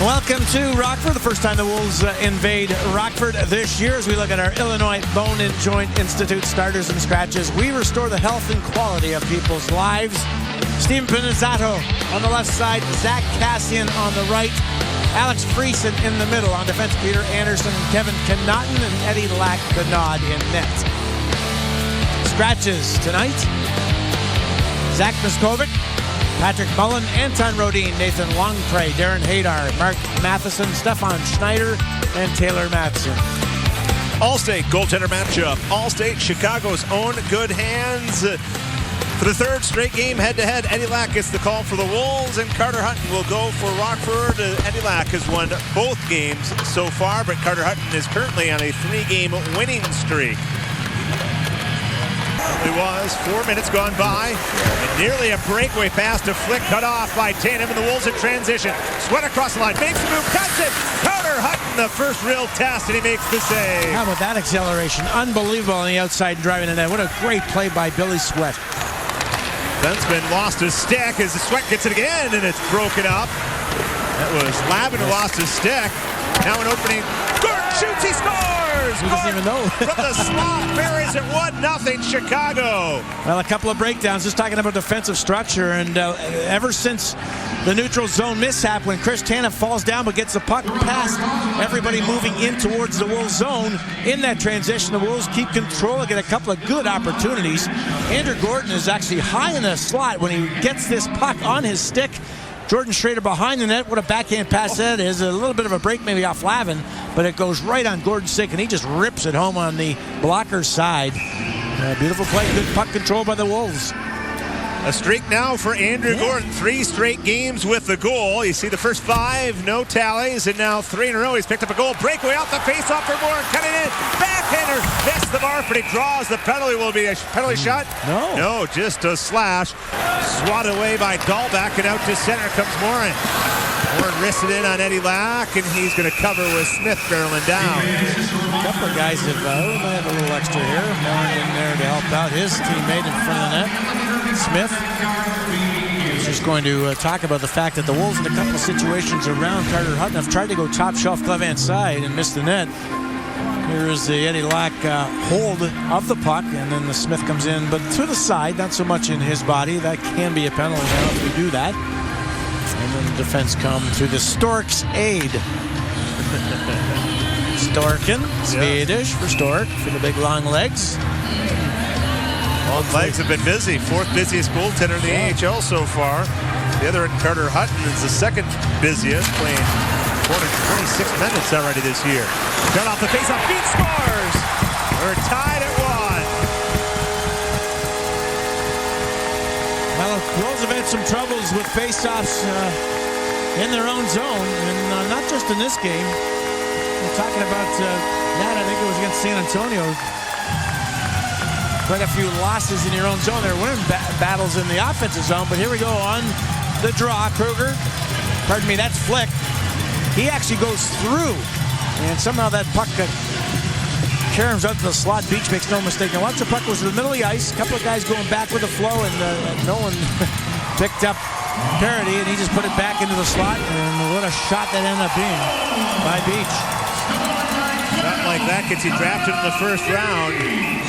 Welcome to Rockford. The first time the Wolves invade Rockford this year as we look at our Illinois Bone and Joint Institute starters and scratches. We restore the health and quality of people's lives. Steven Pinizzato on the left side, Zach Cassian on the right, Alex Friesen in the middle. On defense, Peter Anderson, Kevin Connaughton, and Eddie Lack the nod in net. Scratches tonight: Zach Miskovic, Patrick Mullen, Anton Rodin, Nathan Longpre, Darren Hadar, Mark Matheson, Stefan Schneider, and Taylor Matson. All-State goaltender matchup. All-State, Chicago's own good hands. For the third straight game head-to-head, Eddie Lack gets the call for the Wolves, and Carter Hutton will go for Rockford. Eddie Lack has won both games so far, but Carter Hutton is currently on a 3-game winning streak. It was 4 minutes gone by, and nearly a breakaway pass to Flick, cut off by Tanev, and the Wolves in transition. Sweatt across the line, makes the move, cuts it. Carter Hutton, the first real test, and he makes the save. How about that acceleration? Unbelievable on the outside driving the net. What a great play by Billy Sweatt. Defenseman lost his stick as Sweatt gets it again, and it's broken up. That was Lavin who lost his stick. Now an opening. Gordon shoots, he scores! He doesn't even know. From the slot, buries it 1-0 Chicago. Well, a couple of breakdowns, just talking about defensive structure, and ever since the neutral zone mishap when Chris Tanev falls down but gets the puck past everybody moving in towards the Wolves zone, in that transition, the Wolves keep control and get a couple of good opportunities. Andrew Gordon is actually high in the slot when he gets this puck on his stick. Jordan Schroeder behind the net. What a backhand pass that is. A little bit of a break maybe off Lavin, but it goes right on Gordon's stick, and he just rips it home on the blocker's side. Beautiful play. Good puck control by the Wolves. A streak now for Andrew Gordon. 3 straight games with the goal. You see the first 5, no tallies, and now 3 in a row. He's picked up a goal. Breakaway off the faceoff for Moore. Cutting in. Backhander. Missed the mark, but he draws the penalty. Will be a penalty shot? No, just a slash. Swatted away by Dahlback, and out to center comes Morin. Morin wrists it in on Eddie Lack, and he's going to cover with Smith barreling down. A couple of guys have a little extra here. Morin in there to help out his teammate in front of the net. Smith is just going to talk about the fact that the Wolves in a couple of situations around Carter Hutton have tried to go top shelf glove hand side and missed the net. Here is the Eddie Lack hold of the puck, and then the Smith comes in, but to the side, not so much in his body. That can be a penalty now if we do that. And then the defense come to the Stork's aid. Storken, Swedish for Stork, for the big long legs. Long legs have been busy. 4th busiest goaltender in the AHL so far. The other, Carter Hutton, is the 2nd busiest, playing 426 minutes already this year. Cut off the faceoff, beat scores! We're tied at 1. Well, the Wolves have had some troubles with faceoffs in their own zone, and not just in this game. We're talking about that, I think it was against San Antonio. Quite a few losses in your own zone. They're winning battles in the offensive zone, but here we go on the draw. Kruger, pardon me, that's Flick. He actually goes through, and somehow that puck caroms out to the slot. Beach makes no mistake. Now once the puck was to the middle of the ice, a couple of guys going back with the flow, and no one picked up Parody, and he just put it back into the slot, and what a shot that ended up being by Beach. Not like that gets you drafted in the first round.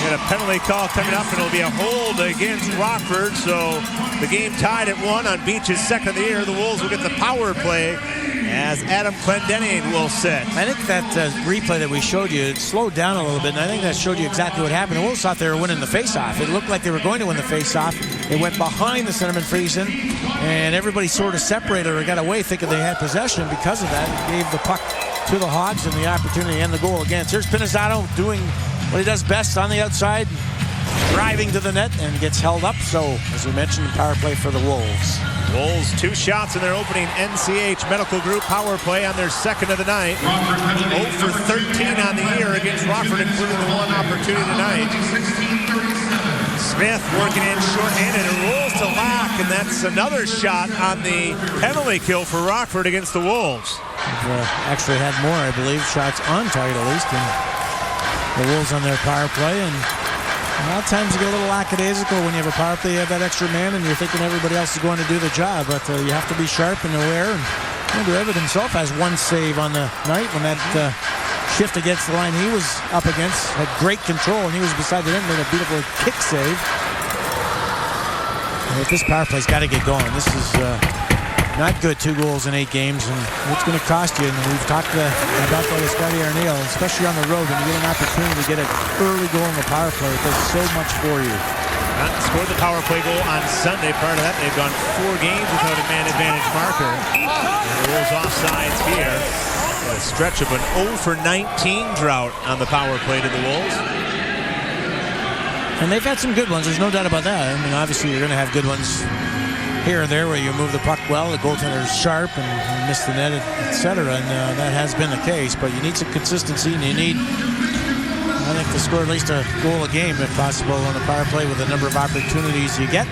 And a penalty call coming up, and it'll be a hold against Rockford. So the game tied at 1 on Beach's 2nd of the year. The Wolves will get the power play as Adam Clendenning will sit. I think that replay that we showed you, it slowed down a little bit, and I think that showed you exactly what happened. The Wolves thought they were winning the faceoff. It looked like they were going to win the faceoff. It went behind the centerman Friesen, and everybody sort of separated or got away thinking they had possession. Because of that, it gave the puck to the Hogs and the opportunity to end the goal against. Here's Pinizzato doing what he does best on the outside, driving to the net, and gets held up. So, as we mentioned, power play for the Wolves. Wolves 2 shots in their opening NCH Medical Group power play on their 2nd of the night. 0 for 13 on the year against Rockford, including the 1 opportunity tonight. Smith working in shorthanded and rolls to Lack, and that's another shot on the penalty kill for Rockford against the Wolves. Actually had more, I believe, shots on target at least, than the Wolves on their power play. And a lot of times you get a little lackadaisical when you have a power play, you have that extra man, and you're thinking everybody else is going to do the job. But you have to be sharp and aware and Andrew Ebbett himself has one save on the night when that shift against the line he was up against had great control, and he was beside the net, made a beautiful kick save. And if this power play's got to get going. This is not good. 2 goals in 8 games, and it's going to cost you. And we've talked about that with Scotty Arneal, especially on the road when you get an opportunity to get an early goal in the power play. It does so much for you. Scored the power play goal on Sunday. Part of that, they've gone 4 games without a man advantage marker. And the Wolves offsides here. A stretch of an 0 for 19 drought on the power play to the Wolves. And they've had some good ones. There's no doubt about that. I mean, obviously you're going to have good ones here and there where you move the puck well, the goaltender's sharp and miss the net, etc. And that has been the case. But you need some consistency, and you need, I think, to score at least a goal a game, if possible, on the power play with the number of opportunities you get.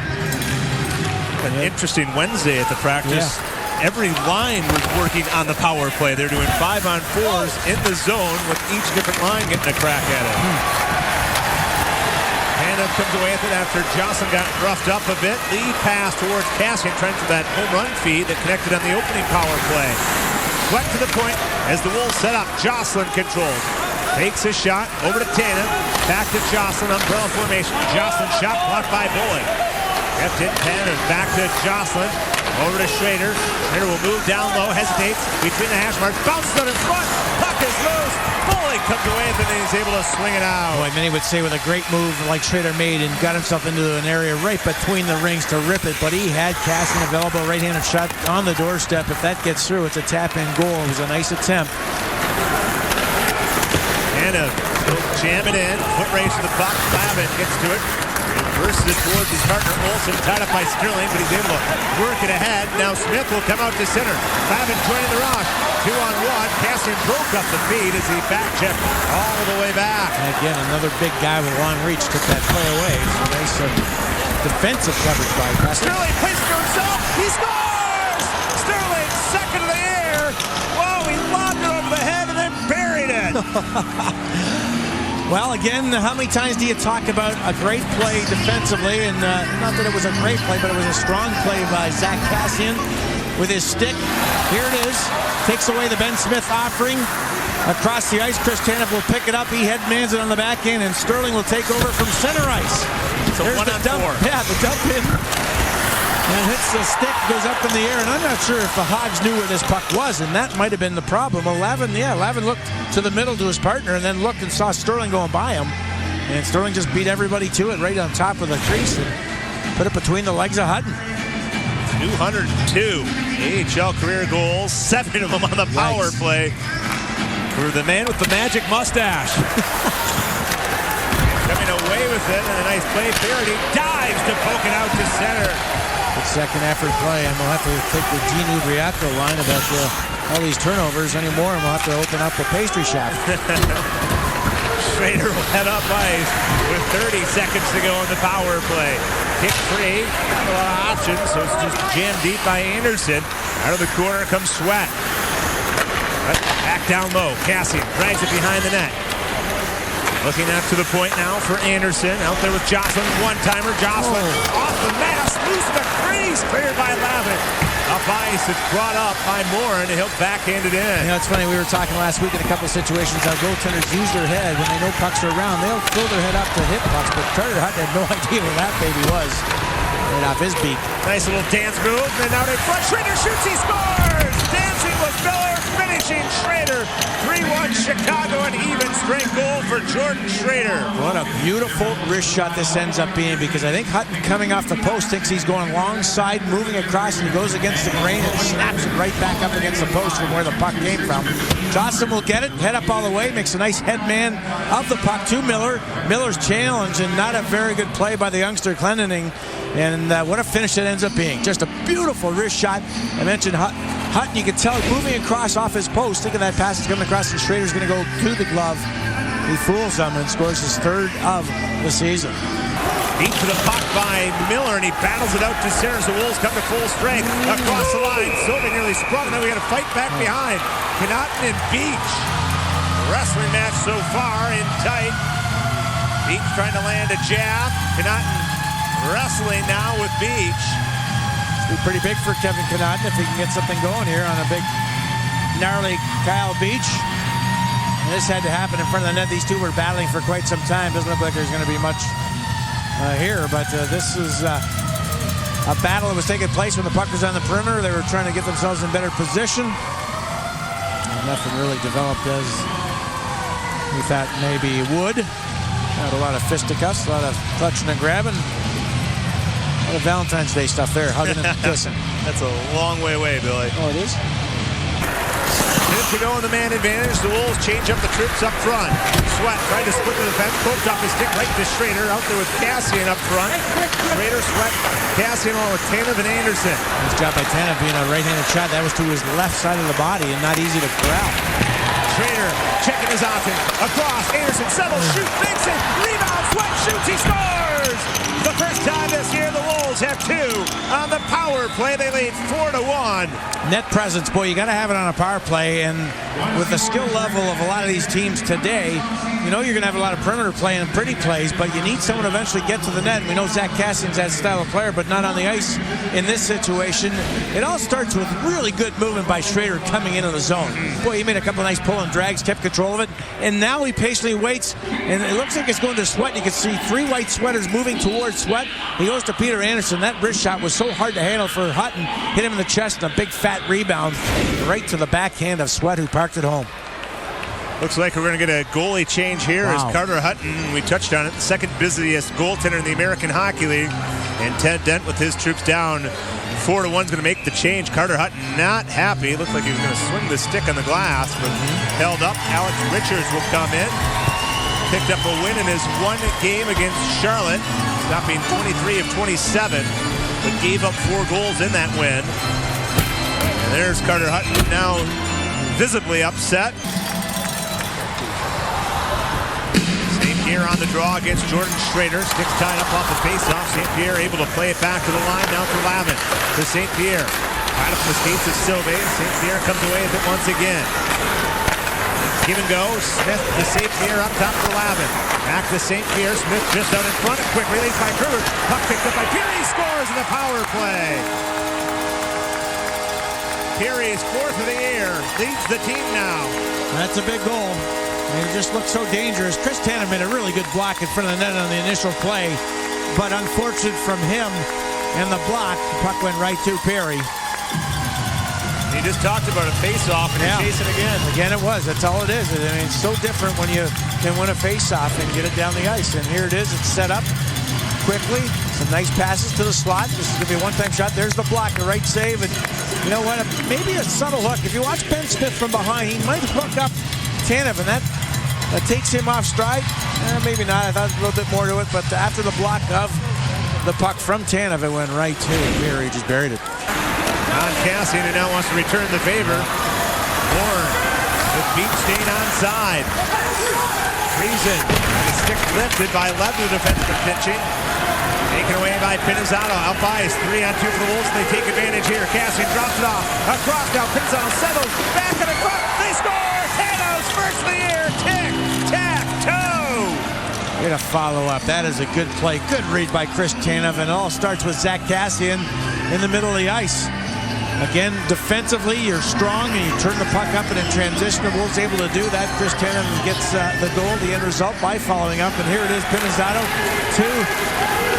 An interesting Wednesday at the practice. Yeah. Every line was working on the power play. They're doing 5-on-4s in the zone with each different line getting a crack at it. Tanev comes away with it after Jocelyn got roughed up a bit. Lead pass towards Cassian, trying for that home run feed that connected on the opening power play. Sweatt to the point as the Wolves set up. Jocelyn controls. Takes a shot over to Tanev. Back to Jocelyn, umbrella formation. Jocelyn shot blocked by Bullock. Kept in Tanev. Back to Jocelyn. Over to Schroeder. Schroeder will move down low, hesitates between the hash marks. Bounces out in front. Puck is loose. Bullock comes away with it, and he's able to swing it out. Boy, many would say with a great move like Schroeder made and got himself into an area right between the rings to rip it, but he had Cassian available, right-handed shot on the doorstep. If that gets through, it's a tap-in goal. It was a nice attempt. Tanev jam it in. Foot race to the puck. Lavin gets to it. Reverses it towards his partner Olsen, tied up by Sterling, but he's able to work it ahead. Now Smith will come out to center. Lavin joining the rush. 2-on-1. Cassian broke up the feed as he back-checked all the way back. And again, another big guy with long reach took that play away. So nice defensive coverage by Cassian. Sterling plays it to himself. He scores! Sterling, second in the air. Whoa, he lobbed it over the head and then buried it. Well, again, how many times do you talk about a great play defensively? And not that it was a great play, but it was a strong play by Zach Cassian with his stick. Here it is. Takes away the Ben Smith offering. Across the ice, Chris Tanev will pick it up. He headmans it on the back end, and Sterling will take over from center ice. So there's the dump. 1-on-4. Yeah, the dump in. And hits the stick, goes up in the air, and I'm not sure if the Hogs knew where this puck was, and that might have been the problem. Well, Lavin looked to the middle to his partner and then looked and saw Sterling going by him. And Sterling just beat everybody to it right on top of the crease and put it between the legs of Hutton. 202 AHL career goals, 7 of them on the power play for the man with the magic mustache. Coming away with it, and a nice play. Faraday dives to poke it out to center. Good second effort play, and we'll have to take the Gene Ubriaco line about all these turnovers anymore, and we'll have to open up the pastry shop. Schroeder will head up ice with 30 seconds to go in the power play. Kick free, not a lot of options, so it's just jammed deep by Anderson. Out of the corner comes Sweatt. Back down low, Cassian drags it behind the net. Looking up to the point now for Anderson. Out there with Jocelyn. One-timer. Jocelyn off the mask. Loose the crease. Cleared by Lavin. Up ice. It's brought up by Moore, and he'll backhand it in. You know, it's funny. We were talking last week in a couple of situations how goaltenders use their head. When they know pucks are around, they'll throw their head up to hit pucks. But Carter Hutton had no idea where that baby was. Right off his beak. Nice little dance move. And out in front. Schroeder shoots. He scores. Dancing with Miller. Finishing Schroeder. 3-1 Chicago, an even strength goal for Jordan Schroeder. What a beautiful wrist shot this ends up being, because I think Hutton coming off the post thinks he's going long side, moving across, and he goes against the grain and snaps it right back up against the post from where the puck came from. Johnson will get it, head up all the way, makes a nice headman of the puck to Miller. Miller's challenge, and not a very good play by the youngster Clendening. And what a finish it ends up being. Just a beautiful wrist shot. I mentioned Hutton, you can tell moving across off his post. Think of that pass that's coming across, and Schroeder's going to go to the glove. He fools them and scores his 3rd of the season. Beat to the puck by Miller, and he battles it out to center as the Wolves come to full strength. Across the line, Silva nearly sprung, and then we got to fight back behind. Connaughton and Beach. Wrestling match so far in tight. Beach trying to land a jab. Connaughton wrestling now with Beach. Be pretty big for Kevin Connaughton if he can get something going here on a big, gnarly Kyle Beach. And this had to happen in front of the net. These two were battling for quite some time. Doesn't look like there's going to be much here, but this is a battle that was taking place when the puck was on the perimeter. They were trying to get themselves in better position. And nothing really developed as we thought maybe it would. Had a lot of fisticuffs, a lot of clutching and grabbing. A lot of Valentine's Day stuff there, hugging and kissing. That's a long way away, Billy. Oh, it is? Minute to go in the man advantage. The Wolves change up the troops up front. Sweatt tried to split the defense. Poked off his stick right to Schroeder. Out there with Cassian up front. Schroeder, Sweatt, Cassian along with Tanev and Anderson. Nice job by Tanev being a right-handed shot. That was to his left side of the body and not easy to corral. Schroeder checking his options. Across. Anderson settles. Shoot. Makes it. Rebound. Sweatt shoots. He scores! The first time this year the Wolves have two on the power play. They lead 4-1. Net presence, boy, you got to have it on a power play, and with the skill level of a lot of these teams today, you know you're going to have a lot of perimeter play and pretty plays, but you need someone to eventually get to the net. And we know Zach Cassian's that style of player, but not on the ice in this situation. It all starts with really good movement by Schroeder coming into the zone. Boy, he made a couple of nice pull and drags, kept control of it, and now he patiently waits, and it looks like it's going to Sweatt. You can see three white sweaters moving towards Sweatt. He goes to Peter Anderson. That wrist shot was so hard to handle for Hutton. Hit him in the chest, and a big fat rebound right to the backhand of Sweatt, who parked it home. Looks like we're going to get a goalie change here as Carter Hutton, we touched on it, the second busiest goaltender in the American Hockey League. And Ted Dent with his troops down 4-1 is going to make the change. Carter Hutton not happy. Looked like he was going to swing the stick on the glass, but held up. Alec Richards will come in. Picked up a win in his one game against Charlotte, stopping 23 of 27, but gave up 4 goals in that win. And there's Carter Hutton now visibly upset. St. Pierre on the draw against Jordan Schroeder. Sticks tied up off the faceoff. St. Pierre able to play it back to the line. Now for Lavin. To St. Pierre. Right up the skates of Sylvain. St. Pierre comes away with it once again. Give and go. Smith to St. Pierre up top for Lavin. Back to St. Pierre. Smith just out in front. A quick release by Kruger. Puck picked up by Pierre. He scores in the power play. Pierre is 4th of the year. Leads the team now. That's a big goal. It just looks so dangerous. Chris Tanev made a really good block in front of the net on the initial play, but unfortunate from him and the block, the puck went right to Perry. He just talked about a face-off and you're chasing again. Again, it was. That's all it is. I mean, it's so different when you can win a face-off and get it down the ice. And here it is. It's set up quickly. Some nice passes to the slot. This is going to be a one-time shot. There's the block, the right save. And you know what? Maybe a subtle hook. If you watch Ben Smith from behind, he might hook up Tanev, and that takes him off stride. Maybe not. I thought there was a little bit more to it. But after the block of the puck from Tanev, it went right to Perry. He just buried it. On Cassian, who now wants to return the favor. Warren with beat staying onside. Friesen, the stick lifted by Levin, the defenseman pitching. Taken away by Pinizzato. Out by is 3-on-2 for the Wolves. They take advantage here. Cassian drops it off. Across now. Pinizzato settles. Back in the front. They score! Thanos first of the year. Tic-tac-toe. Way to follow up. That is a good play. Good read by Chris Tanev. And it all starts with Zach Cassian in the middle of the ice. Again, defensively, you're strong and you turn the puck up, and in transition, the Wolves able to do that. Chris Tanev gets the goal, the end result, by following up. And here it is, Pinizzato to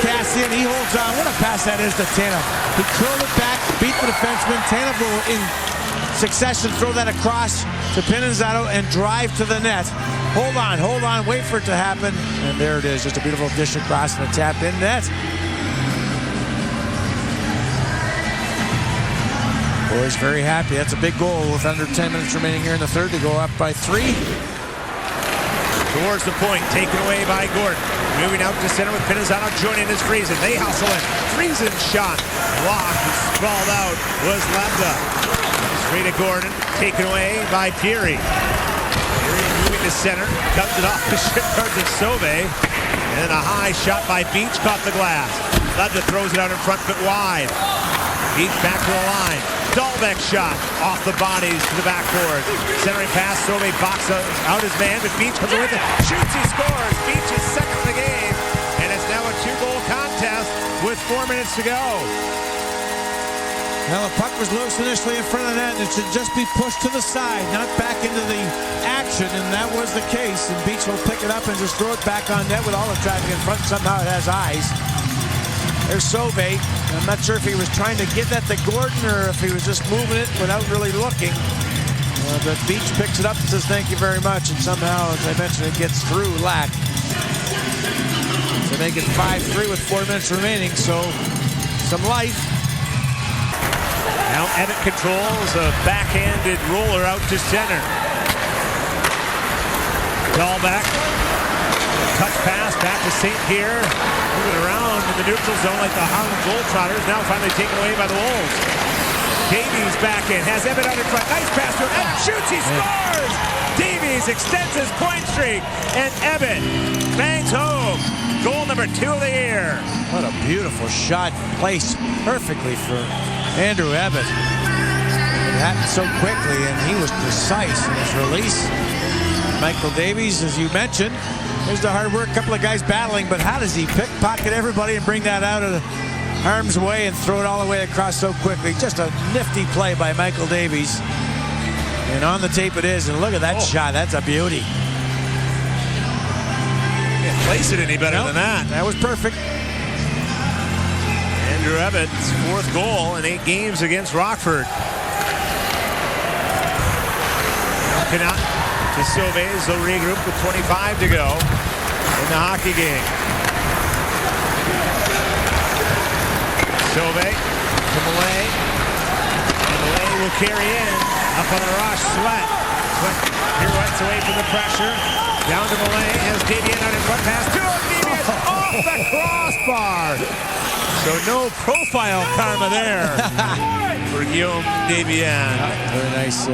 Cassian. He holds on. What a pass that is to Tanev. He curled it back, beat the defenseman. Tanev will, in succession, throw that across to Pinizzato and drive to the net. Hold on, wait for it to happen. And there it is, just a beautiful dish across and a tap in net. Boys very happy. That's a big goal with under 10 minutes remaining here in the third to go up by 3. Towards the point, taken away by Gordon. Moving out to center with Pinizzato joining his Friesen. They hustle in. Friesen's shot blocked and sprawled out was Lebda. Straight to Gordon, taken away by Peary. Peary moving to center, cuts it off the shin guards of Sauvé. And a high shot by Beach caught the glass. Lebda throws it out in front but wide. Beach back to the line. Dahlbeck shot off the bodies to the backboard. Centering pass, Sauvé boxes out his man, but Beach comes away with it. Shoots, he scores. Beach is second in the game. And it's now a 2-goal contest with 4 minutes to go. Well, the puck was loose initially in front of the net, and it should just be pushed to the side, not back into the action, and that was the case. And Beach will pick it up and just throw it back on net with all the traffic in front. Somehow it has eyes. There's Sauvé. I'm not sure if he was trying to get that to Gordon or if he was just moving it without really looking. But Beach picks it up and says thank you very much, and somehow, as I mentioned, it gets through Lack. To make it 5-3 with 4 minutes remaining, so some life. Now Ebbett controls a backhanded roller out to center. Dahlbeck. Touch pass back to St. Pierre. Moving around in the neutral zone like the Harlem Globetrotters. Now finally taken away by the Wolves. Davies back in. Has Ebbett out in front. Nice pass to him. Ebbett shoots. He scores! Davies extends his point streak. And Ebbett bangs home. Goal number 2 of the year. What a beautiful shot. Placed perfectly for Andrew Ebbett. It happened so quickly, and he was precise in his release. Michael Davies, as you mentioned, there's the hard work. A couple of guys battling, but how does he pickpocket everybody and bring that out of harm's way and throw it all the way across so quickly? Just a nifty play by Michael Davies. And on the tape it is, and look at that shot. That's a beauty. Can't place it any better than that. That was perfect. Andrew Ebbett's 4th goal in 8 games against Rockford. Cannot to Sauvé. They'll regroup with 25 to go in the hockey game. Sauvé to Millay. And Millay will carry in up on the rush. Sweatt. Sweatt pirouettes away from the pressure. Down to Millay. Has Davian on his front pass. Davian off the crossbar. So no profile karma there for Guillaume Davian. Very nice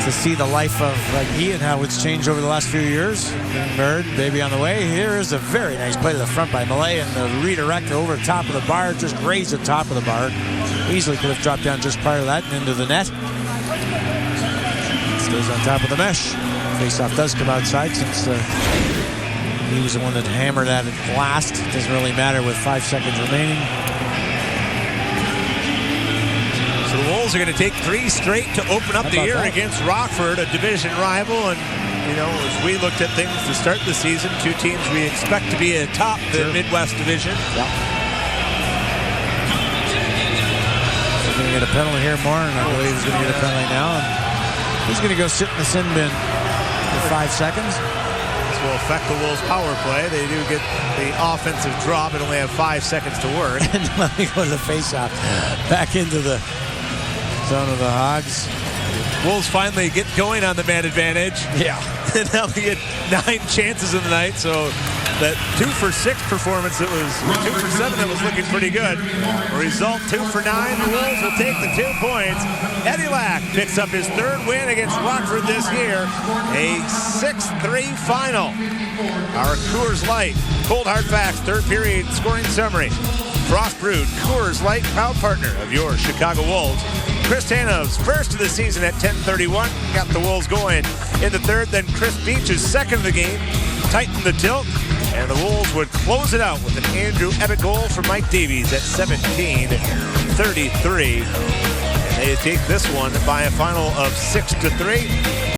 to see the life of Guy and how it's changed over the last few years. Bird, baby on the way. Here is a very nice play to the front by Millay, and the redirect over the top of the bar, just grazed the top of the bar. Easily could have dropped down just prior to that and into the net. Stays on top of the mesh. Faceoff does come outside since he was the one that hammered at it last. It doesn't really matter with 5 seconds remaining. So the Wolves are going to take 3 straight to open up the year against Rockford, a division rival. And, you know, as we looked at things to start the season, 2 teams we expect to be atop the Midwest Division. Yeah. He's going to get a penalty here, more, and I believe he's going to get a penalty now. And he's going to go sit in the sin bin for 5 seconds. This will affect the Wolves' power play. They do get the offensive drop and only have 5 seconds to work. And let me go to the faceoff. Back into the zone of the Hogs. Wolves finally get going on the man advantage. Yeah. And now they get 9 chances in the night, so that 2 for 6 performance that was 2 for 7 that was looking pretty good. Result 2 for 9. The Wolves will take the 2 points. Eddie Lack picks up his 3rd win against Rockford this year. A 6-3 final. Our Coors Light Cold Hard Facts 3rd period scoring summary. Frost Brewed Coors Light, proud partner of your Chicago Wolves. Chris Tanev's first of the season at 10:31 got the Wolves going in the 3rd. Then Chris Beach's 2nd of the game tightened the tilt, and the Wolves would close it out with an Andrew Ebbett goal from Mike Davies at 17:33. And they take this one by a final of 6-3.